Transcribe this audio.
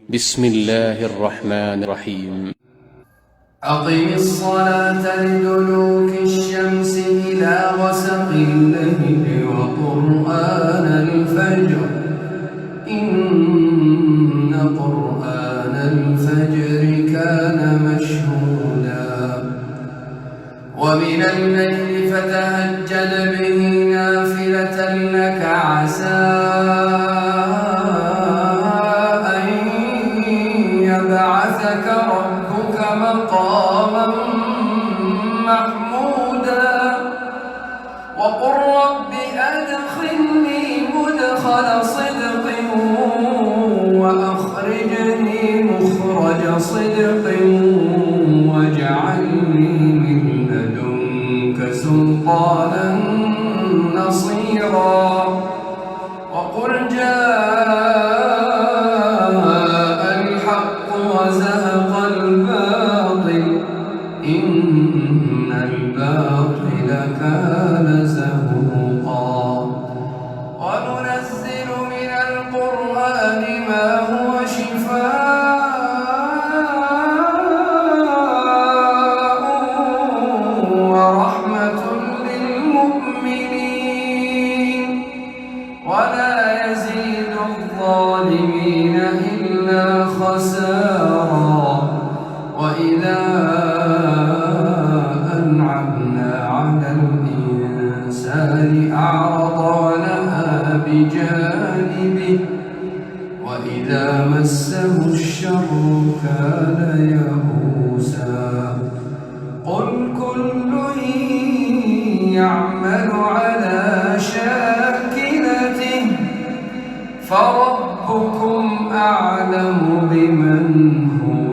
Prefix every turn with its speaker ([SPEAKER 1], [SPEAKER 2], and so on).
[SPEAKER 1] بسم الله الرحمن الرحيم.
[SPEAKER 2] أقم الصلاة لدلوك الشمس إلى غسق الليل وقرآن الفجر إن قرآن الفجر كان مشهودا ومن الليل فتهجد به نافلة لك عسى أن يبعثك ربك مقاما محمودا وقل رب أدخلني مدخل صدق وأخرجني مخرج صدق واجعلني من لدنك سلطانا نصيرا وقل جاء الحق وزهق الباطل إن الباطل كان زهوقا وننزل من القرآن ما هو شفاء ورحمة للمؤمنين ولا يزيد الظالمين إلا خسارا وإذا أنعمنا على الإنسان أعرض ونأى بجانبه وإذا مسه الشر كان يئوسا قل كل يعمل على شاكلته فربكم أعلم بمن هو